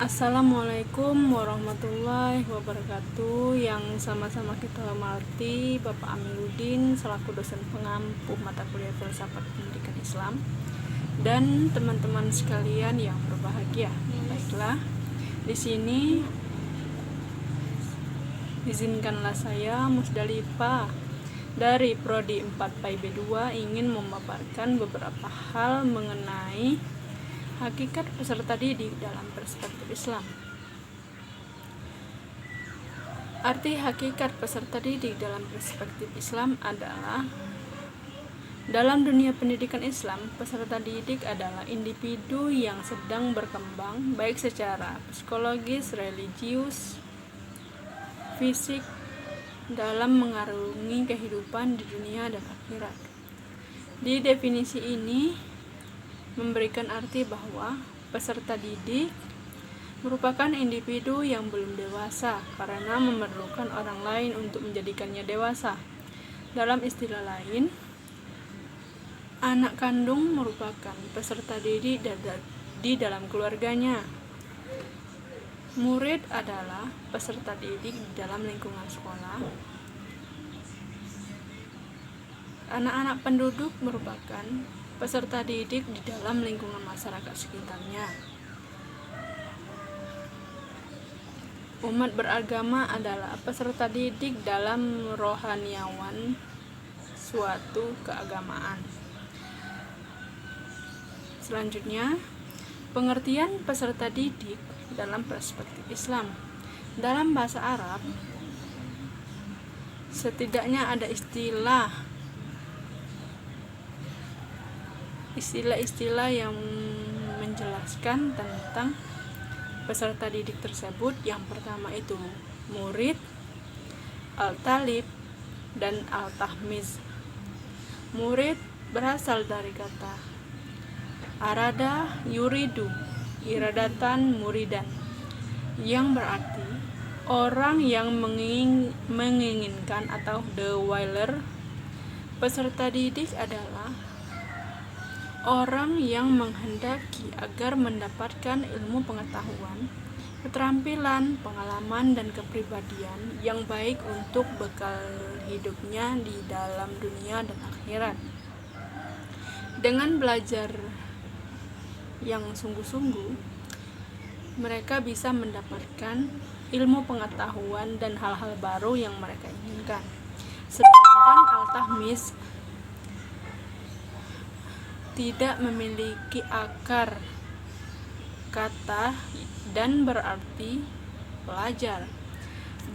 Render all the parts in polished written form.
Assalamualaikum warahmatullahi wabarakatuh. Yang sama-sama kita hormati Bapak Amiruddin selaku dosen pengampu mata kuliah Filsafat Pendidikan Islam dan teman-teman sekalian yang berbahagia. Baiklah, di sini izinkanlah saya Musdalifah dari Prodi 4 PIB2 ingin memaparkan beberapa hal mengenai hakikat peserta didik dalam perspektif Islam. Arti hakikat peserta didik dalam perspektif Islam adalah dalam dunia pendidikan Islam, peserta didik adalah individu yang sedang berkembang baik secara psikologis, religius, fisik dalam mengarungi kehidupan di dunia dan akhirat. Di definisi ini memberikan arti bahwa peserta didik merupakan individu yang belum dewasa karena memerlukan orang lain untuk menjadikannya dewasa. Dalam istilah lain, anak kandung merupakan peserta didik di dalam keluarganya. Murid adalah peserta didik di dalam lingkungan sekolah. Anak-anak penduduk merupakan peserta didik di dalam lingkungan masyarakat sekitarnya. Umat beragama adalah peserta didik dalam rohaniawan suatu keagamaan. Selanjutnya, pengertian peserta didik dalam perspektif Islam. Dalam bahasa Arab, setidaknya ada istilah-istilah yang menjelaskan tentang peserta didik tersebut. Yang pertama itu murid, al-talib, dan al-tahmiz. Murid berasal dari kata arada yuridu, iradatan muridan, yang berarti orang yang menginginkan atau the wilder. Peserta didik adalah orang yang menghendaki agar mendapatkan ilmu pengetahuan, keterampilan, pengalaman, dan kepribadian yang baik untuk bekal hidupnya di dalam dunia dan akhirat. Dengan belajar yang sungguh-sungguh, mereka bisa mendapatkan ilmu pengetahuan dan hal-hal baru yang mereka inginkan. Sedangkan al-tahmiz tidak memiliki akar kata dan berarti pelajar,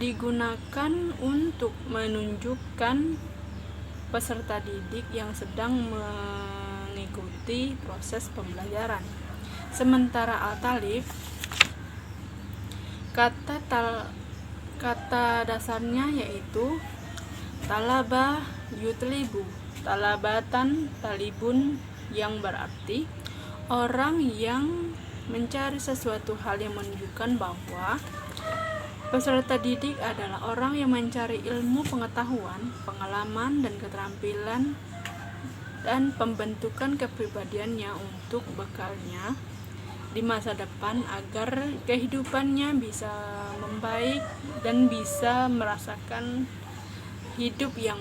digunakan untuk menunjukkan peserta didik yang sedang mengikuti proses pembelajaran. Sementara al-talib, kata dasarnya yaitu talaba yutlibu, talabatan talibun, yang berarti orang yang mencari sesuatu hal yang menunjukkan bahwa peserta didik adalah orang yang mencari ilmu pengetahuan, pengalaman, dan keterampilan dan pembentukan kepribadiannya untuk bekalnya di masa depan agar kehidupannya bisa membaik dan bisa merasakan hidup yang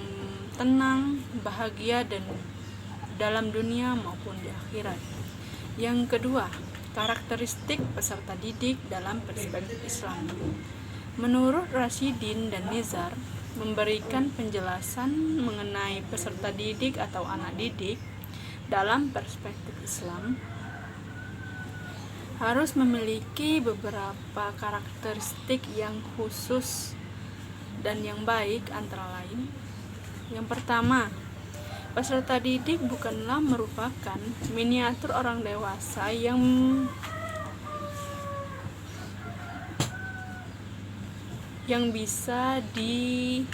tenang, bahagia, dan dalam dunia maupun di akhirat. Yang kedua, karakteristik peserta didik dalam perspektif Islam. Menurut Rasyidin dan Nizar memberikan penjelasan mengenai peserta didik atau anak didik dalam perspektif Islam harus memiliki beberapa karakteristik yang khusus dan yang baik, antara lain. Yang pertama, peserta didik bukanlah merupakan miniatur orang dewasa yang bisa diatur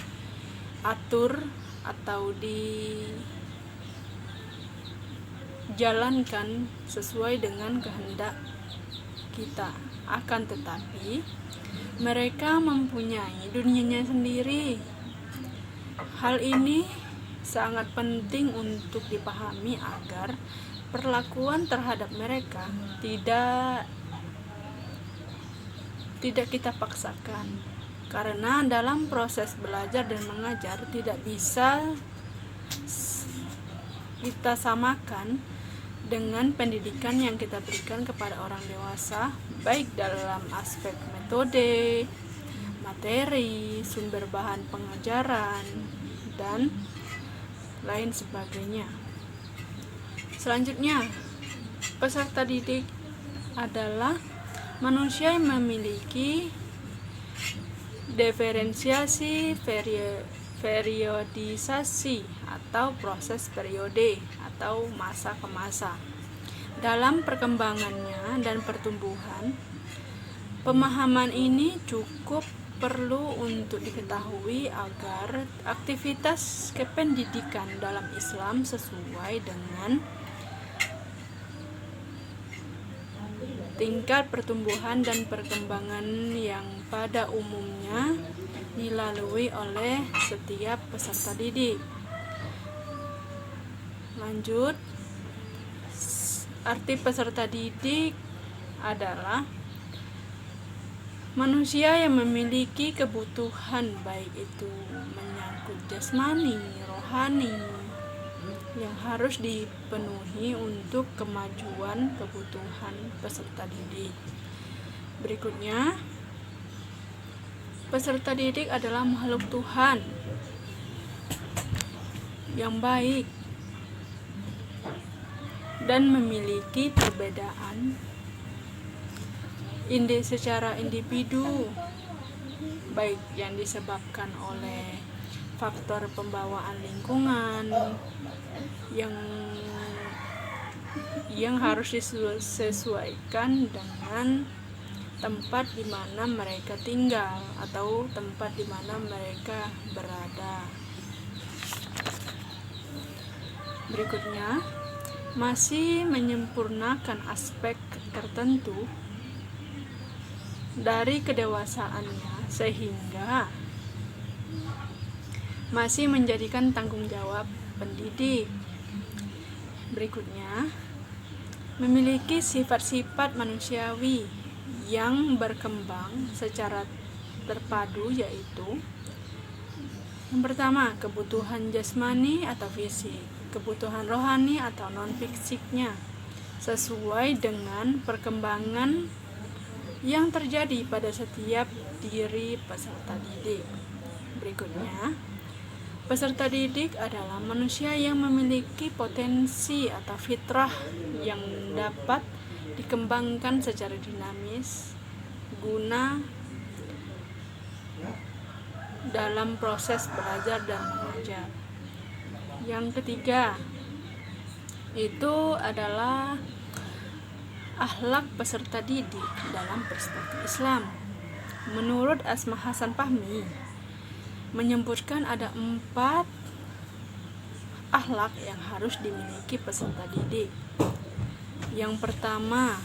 atau dijalankan sesuai dengan kehendak kita. Akan tetapi, mereka mempunyai dunianya sendiri. Hal ini sangat penting untuk dipahami agar perlakuan terhadap mereka tidak tidak kita paksakan, karena dalam proses belajar dan mengajar tidak bisa kita samakan dengan pendidikan yang kita berikan kepada orang dewasa, baik dalam aspek metode, materi, sumber bahan pengajaran, dan lain sebagainya. Selanjutnya, peserta didik adalah manusia yang memiliki diferensiasi periodisasi atau proses periode atau masa ke masa. Dalam perkembangannya dan pertumbuhan, pemahaman ini cukup perlu untuk diketahui agar aktivitas kependidikan dalam Islam sesuai dengan tingkat pertumbuhan dan perkembangan yang pada umumnya dilalui oleh setiap peserta didik. Lanjut, arti peserta didik adalah manusia yang memiliki kebutuhan, baik itu menyangkut jasmani, rohani, yang harus dipenuhi untuk kemajuan kebutuhan peserta didik. Berikutnya, peserta didik adalah makhluk Tuhan yang baik dan memiliki perbedaan secara individu, baik yang disebabkan oleh faktor pembawaan lingkungan yang harus disesuaikan dengan tempat di mana mereka tinggal atau tempat di mana mereka berada. Berikutnya, masih menyempurnakan aspek tertentu dari kedewasaannya sehingga masih menjadikan tanggung jawab pendidik. Berikutnya, memiliki sifat-sifat manusiawi yang berkembang secara terpadu, yaitu yang pertama, kebutuhan jasmani atau fisik, kebutuhan rohani atau non-fisiknya, sesuai dengan perkembangan yang terjadi pada setiap diri peserta didik. Berikutnya, peserta didik adalah manusia yang memiliki potensi atau fitrah yang dapat dikembangkan secara dinamis guna dalam proses belajar dan mengajar. Yang ketiga, itu adalah akhlak peserta didik dalam perspektif Islam. Menurut Asma Hasan Fahmi, menyebutkan ada 4 akhlak yang harus dimiliki peserta didik. Yang pertama,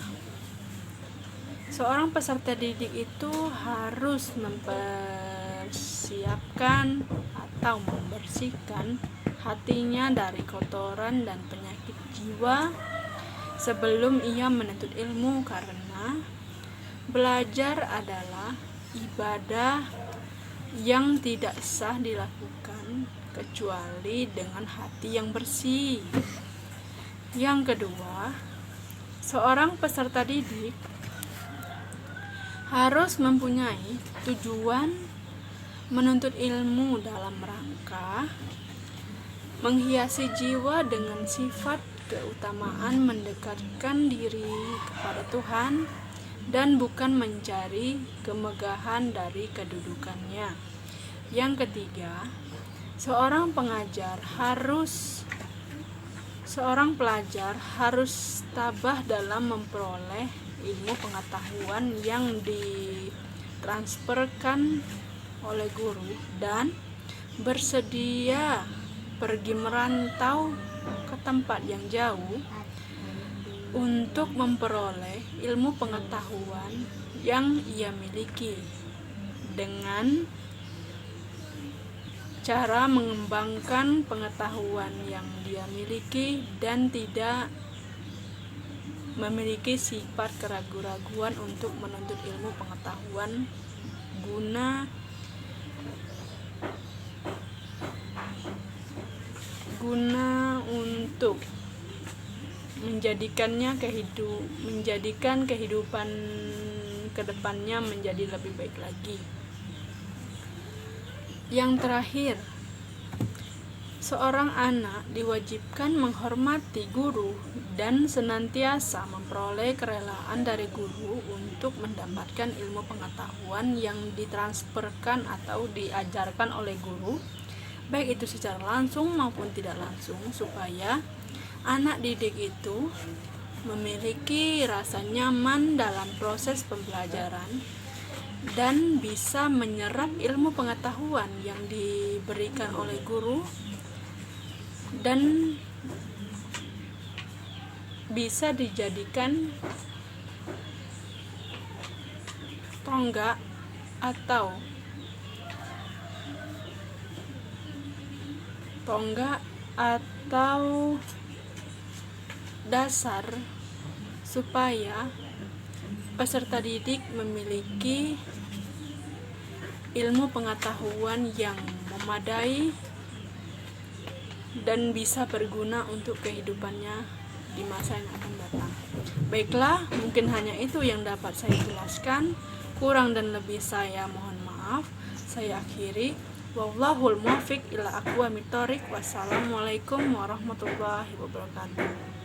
seorang peserta didik itu harus mempersiapkan atau membersihkan hatinya dari kotoran dan penyakit jiwa sebelum ia menuntut ilmu, karena belajar adalah ibadah yang tidak sah dilakukan kecuali dengan hati yang bersih. Yang kedua, seorang peserta didik harus mempunyai tujuan menuntut ilmu dalam rangka menghiasi jiwa dengan sifat keutamaan mendekatkan diri kepada Tuhan dan bukan mencari kemegahan dari kedudukannya. Yang ketiga, seorang pelajar harus tabah dalam memperoleh ilmu pengetahuan yang ditransferkan oleh guru dan bersedia pergi merantau ke tempat yang jauh untuk memperoleh ilmu pengetahuan yang ia miliki dengan cara mengembangkan pengetahuan yang dia miliki dan tidak memiliki sifat keraguan-raguan untuk menuntut ilmu pengetahuan guna untuk menjadikan kehidupan kedepannya menjadi lebih baik lagi. Yang terakhir, seorang anak diwajibkan menghormati guru dan senantiasa memperoleh kerelaan dari guru untuk mendapatkan ilmu pengetahuan yang ditransferkan atau diajarkan oleh guru, baik itu secara langsung maupun tidak langsung, supaya anak didik itu memiliki rasa nyaman dalam proses pembelajaran dan bisa menyerap ilmu pengetahuan yang diberikan oleh guru dan bisa dijadikan tonggak atau dasar supaya peserta didik memiliki ilmu pengetahuan yang memadai dan bisa berguna untuk kehidupannya di masa yang akan datang. Baiklah, mungkin hanya itu yang dapat saya jelaskan. Kurang dan lebih saya mohon maaf. Saya akhiri. Wallahul muwaffiq ila aqwamit thoriq. Wassalamualaikum warahmatullahi wabarakatuh.